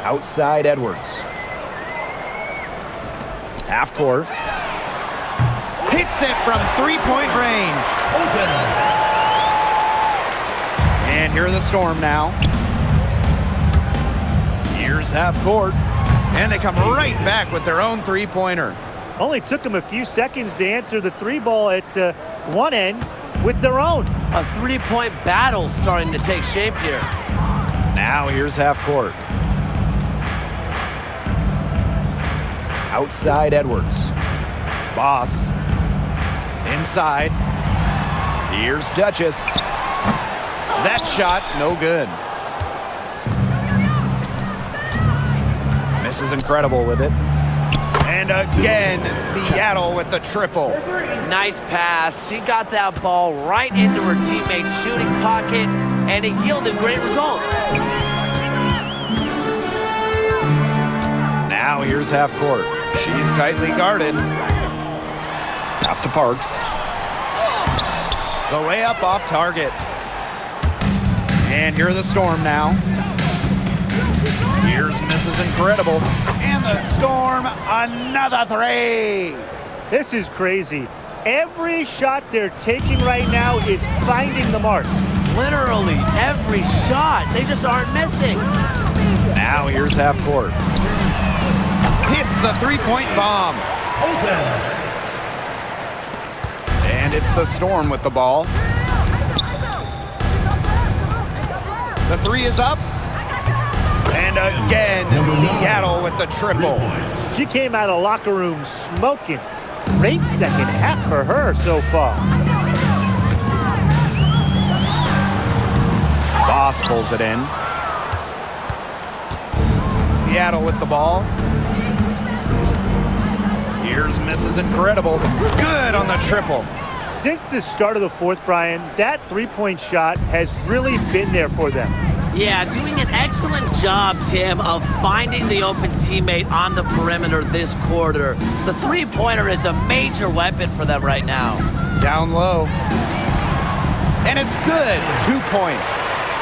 Outside Edwards. Half court. Hits it from three-point range. And here are the Storm now. Here's half court. And they come right back with their own three-pointer. Only took them a few seconds to answer the three ball at one end with their own. A three-point battle starting to take shape here. Now here's half court. Outside Edwards. Boss. Inside. Here's Duchess. That shot, no good. Misses incredible with it. And again, Seattle with the triple. Nice pass. She got that ball right into her teammate's shooting pocket, and it yielded great results. Now here's half court. She's tightly guarded. Pass to Parks. The layup off target. And here are the Storm now. Here's Mrs. Incredible. And the Storm, another three. This is crazy. Every shot they're taking right now is finding the mark. Literally every shot. They just aren't missing. Now here's half court. Hits the three-point bomb. And it's the Storm with the ball. The three is up. And again, Seattle with the triple. She came out of the locker room smoking. Great second half for her so far. Boss pulls it in. Seattle with the ball. Here's Mrs. Incredible. Good on the triple. Since the start of the fourth, Brian, that three-point shot has really been there for them. Yeah, doing an excellent job, Tim, of finding the open teammate on the perimeter this quarter. The three-pointer is a major weapon for them right now. Down low. And it's good. 2 points.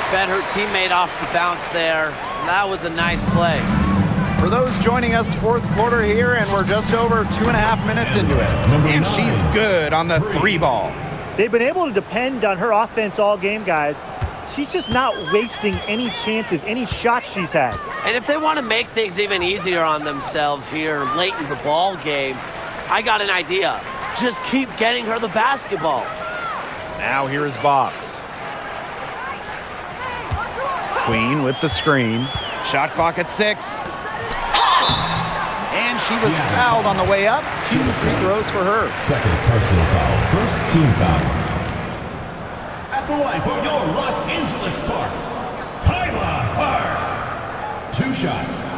Fed her teammate off the bounce there. That was a nice play. For those joining us, fourth quarter here, and we're just over 2.5 minutes into it. And she's good on the three ball. They've been able to depend on her offense all game, guys. She's just not wasting any chances, any shots she's had. And if they want to make things even easier on themselves here late in the ball game, I got an idea. Just keep getting her the basketball. Now here's Boss. Queen with the screen. Shot clock at 6. And she was fouled on the way up. 2 free throws for her. Second personal foul. First team foul. At the line for your Los Angeles Sparks, Kyla Parks. 2 shots.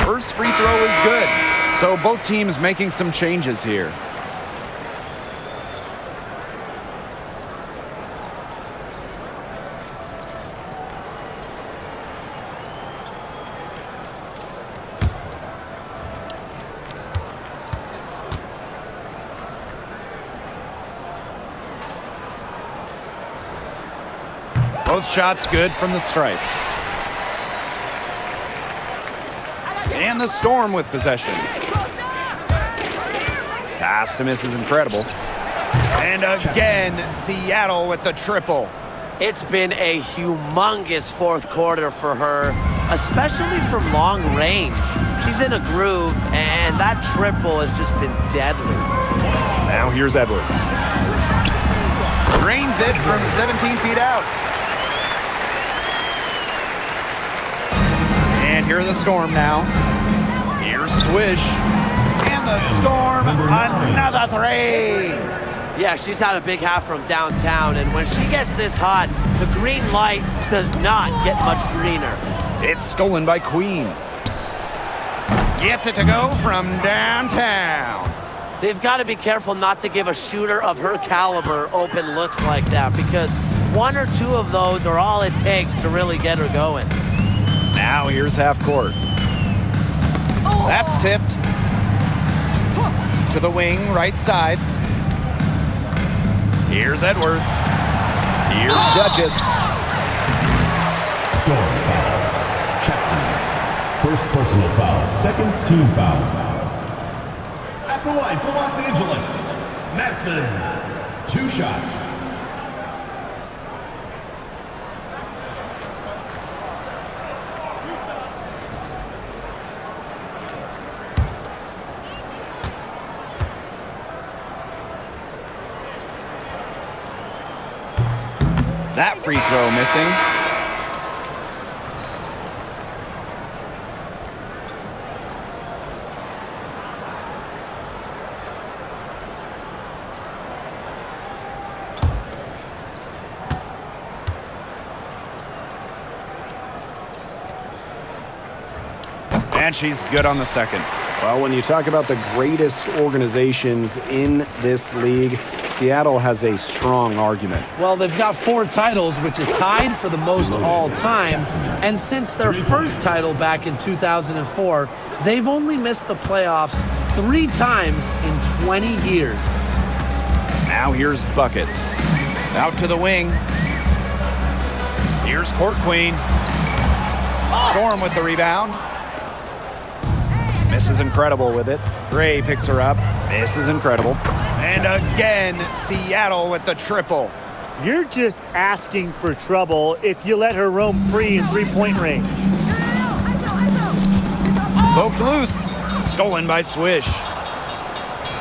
First free throw is good. So both teams making some changes here. Both shots good from the stripe. And the Storm with possession. Pass to Mrs. Incredible. And again, Seattle with the triple. It's been a humongous fourth quarter for her, especially from long range. She's in a groove, and that triple has just been deadly. Now here's Edwards. Drains it from 17 feet out. And here are the Storm now. Here's Swish. And the Storm, another three. Yeah, she's had a big half from downtown, and when she gets this hot, the green light does not get much greener. It's stolen by Queen. Gets it to go from downtown. They've got to be careful not to give a shooter of her caliber open looks like that, because one or two of those are all it takes to really get her going. Now here's half court. That's tipped to the wing, right side. Here's Edwards. Here's Duchess. Score foul. Chapman. First personal foul. Second team foul. At the line for Los Angeles, Madsen. 2 shots. That free throw missing. And she's good on the second. Well, when you talk about the greatest organizations in this league, Seattle has a strong argument. Well, they've got 4 titles, which is tied for the most all time. And since their first title back in 2004, they've only missed the playoffs 3 times in 20 years. Now here's Buckets. Out to the wing. Here's Court Queen. Storm with the rebound. Misses incredible with it. Gray picks her up. This is incredible. And again, Seattle with the triple. You're just asking for trouble if you let her roam free in three-point range. Poked loose. Stolen by Swish.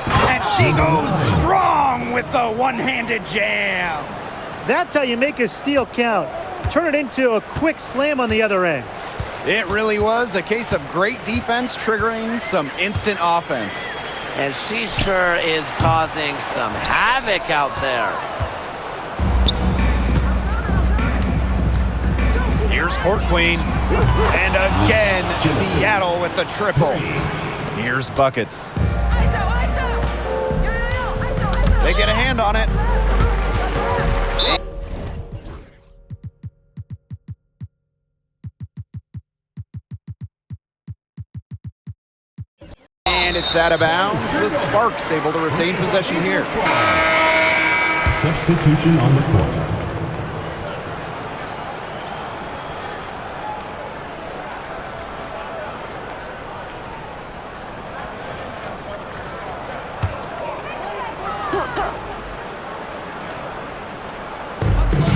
And she goes strong with the one-handed jam. That's how you make a steal count. Turn it into a quick slam on the other end. It really was a case of great defense triggering some instant offense. And she sure is causing some havoc out there. Here's Court Queen. And again, Seattle with the triple. Here's Buckets. They get a hand on it. And it's out of bounds. The Sparks able to retain possession here. Substitution on the court.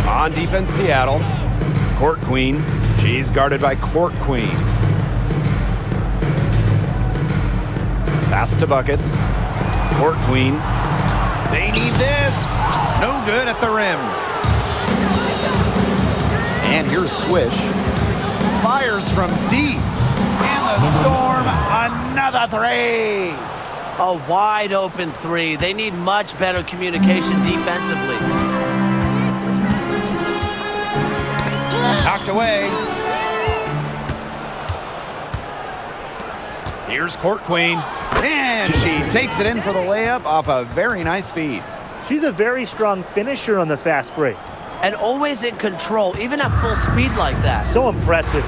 On defense, Seattle. Court Queen. She's guarded by Court Queen. Pass to Buckets. Court Queen. They need this. No good at the rim. And here's Swish. Fires from deep. And the Storm, another three. A wide open 3. They need much better communication defensively. Knocked away. Here's Court Queen. And she takes it in for the layup off a very nice feed. She's a very strong finisher on the fast break. And always in control, even at full speed like that. So impressive.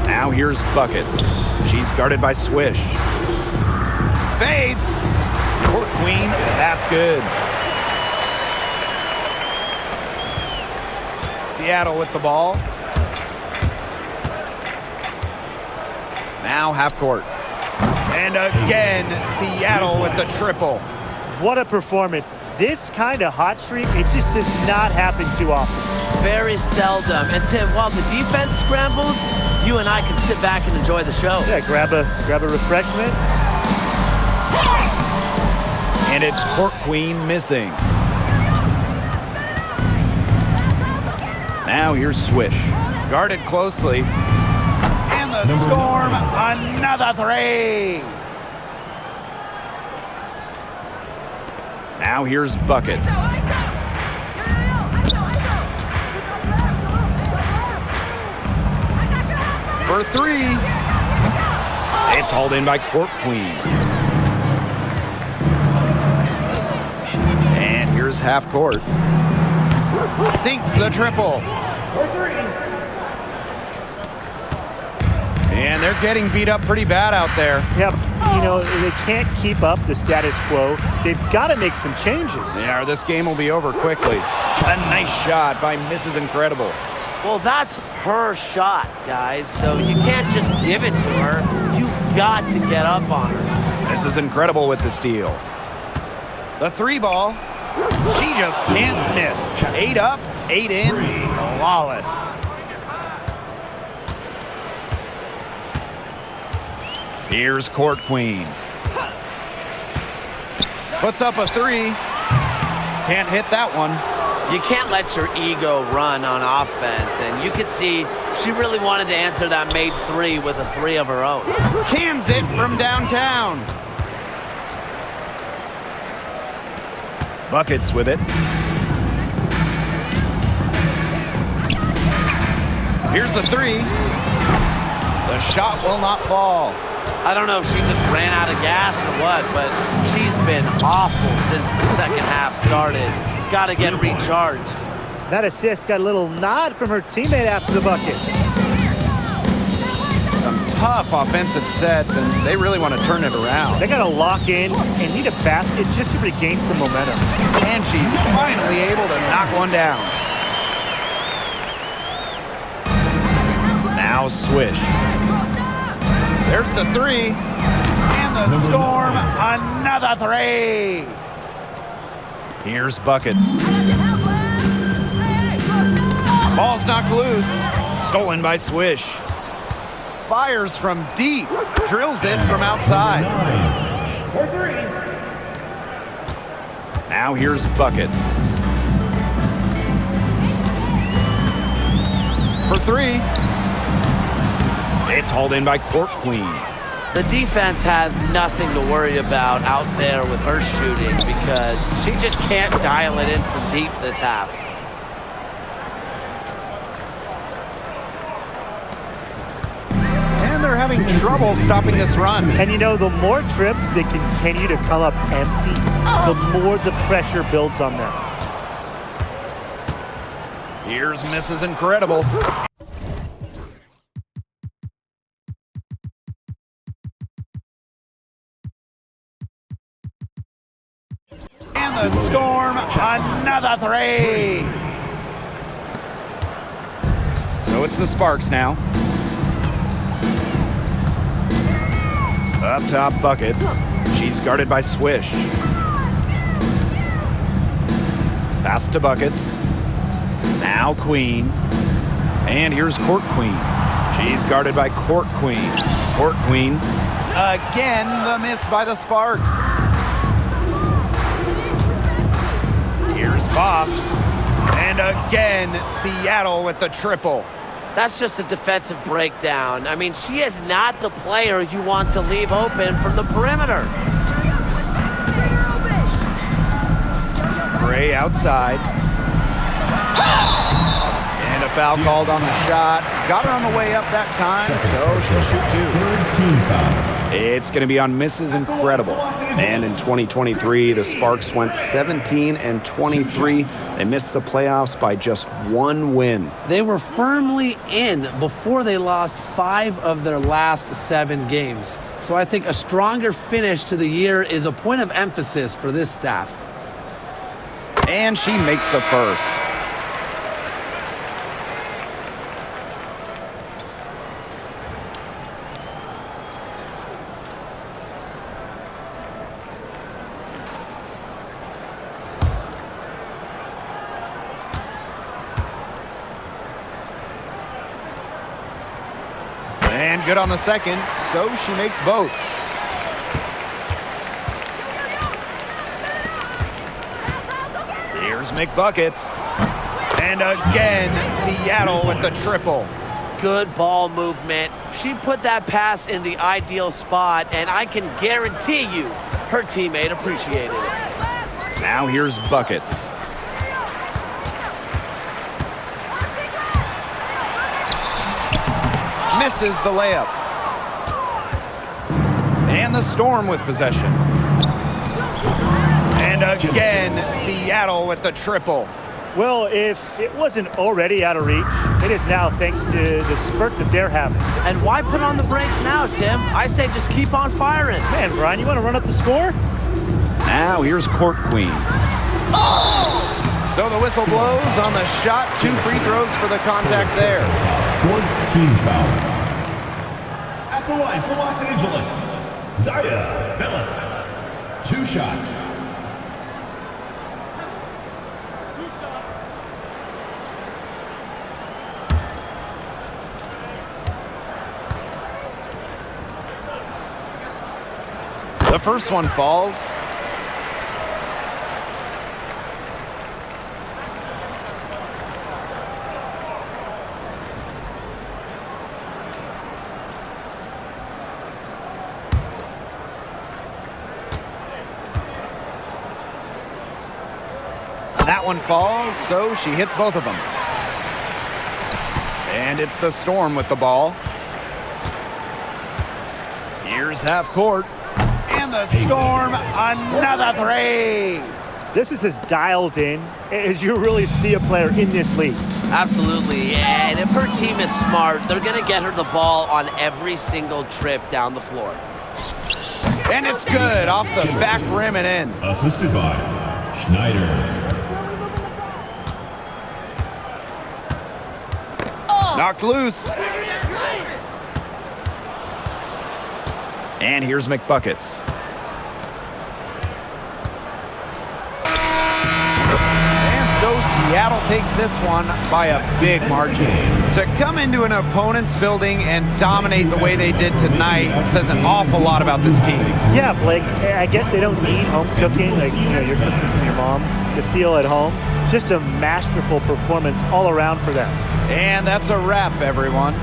Now here's Buckets. She's guarded by Swish. Fades. Court Queen. That's good. Seattle with the ball. Now half court. And again, Seattle with the triple. What a performance. This kind of hot streak, it just does not happen too often. Very seldom. And Tim, while the defense scrambles, you and I can sit back and enjoy the show. Yeah, grab a refreshment. And it's Court Queen missing. Now here's Swish. Guarded closely. And the Storm, another three. Now here's Buckets. For 3. It's hauled in by Court Queen. half court. Sinks the triple. And they're getting beat up pretty bad out there. Yep. You know, they can't keep up the status quo. They've got to make some changes. Yeah, or this game will be over quickly. A nice shot by Mrs. Incredible. Well, that's her shot, guys, so you can't just give it to her. You've got to get up on her. Mrs. Incredible with the steal. The three ball. She just can't miss. 8 up, 8 in. Flawless. Here's Court Queen. Puts up a 3. Can't hit that one. You can't let your ego run on offense, and you could see she really wanted to answer that made 3 with a 3 of her own. Cans it from downtown. Buckets with it. Here's the 3. The shot will not fall. I don't know if she just ran out of gas or what, but she's been awful since the second half started. Got to get recharged. That assist got a little nod from her teammate after the bucket. Some tough offensive sets, and they really want to turn it around. They got to lock in and need a basket just to regain some momentum. And she's finally able to knock one down. Now swish. There's the 3. And the Storm, another 3. Here's Buckets. Ball's knocked loose. Stolen by Swish. Fires from deep. Drills it from outside. Now here's Buckets. For 3. It's hauled in by Court Queen. The defense has nothing to worry about out there with her shooting because she just can't dial it in from deep this half. And they're having trouble stopping this run. And you know, the more trips they continue to come up empty, the more the pressure builds on them. Here's Mrs. Incredible. And the Storm, another 3. So it's the Sparks now. Up top, Buckets. She's guarded by Swish. Pass to Buckets. Now Queen. And here's Court Queen. She's guarded by Court Queen. Court Queen. Again, the miss by the Sparks. Here's Boss. And again, Seattle with the triple. That's just a defensive breakdown. I mean, she is not the player you want to leave open from the perimeter. Gray outside. And a foul called on the shot. Got her on the way up that time, so she'll shoot 2. Third team foul. It's going to be on Mrs. Incredible. And in 2023, the Sparks went 17 and 23. They missed the playoffs by just 1 win. They were firmly in before they lost 5 of their last 7 games. So I think a stronger finish to the year is a point of emphasis for this staff. And she makes the first. And good on the second, so she makes both. Here's McBuckets. And again, Seattle with the triple. Good ball movement. She put that pass in the ideal spot, and I can guarantee you her teammate appreciated it. Now here's Buckets. Misses the layup. And the Storm with possession. And again, Seattle with the triple. Well, if it wasn't already out of reach, it is now thanks to the spurt that they're having. And why put on the brakes now, Tim? I say just keep on firing. Man, Brian, you want to run up the score? Now here's Court Queen. So the whistle blows on the shot. 2 free throws for the contact there. 14 foul. At the line for Los Angeles, Zaya Phillips. 2 shots. The first one falls. That one falls, so she hits both of them. And it's the Storm with the ball. Here's half court. And the Storm, another 3. This is as dialed in as you really see a player in this league. Absolutely. And if her team is smart, they're going to get her the ball on every single trip down the floor. And it's good off the back rim and in. Assisted by Schneider. Knocked loose. And here's McBuckets. And so Seattle takes this one by a big margin. To come into an opponent's building and dominate the way they did tonight says an awful lot about this team. Yeah, Blake, I guess they don't need home cooking, like, you're cooking from your mom, to feel at home. Just a masterful performance all around for them. And that's a wrap, everyone.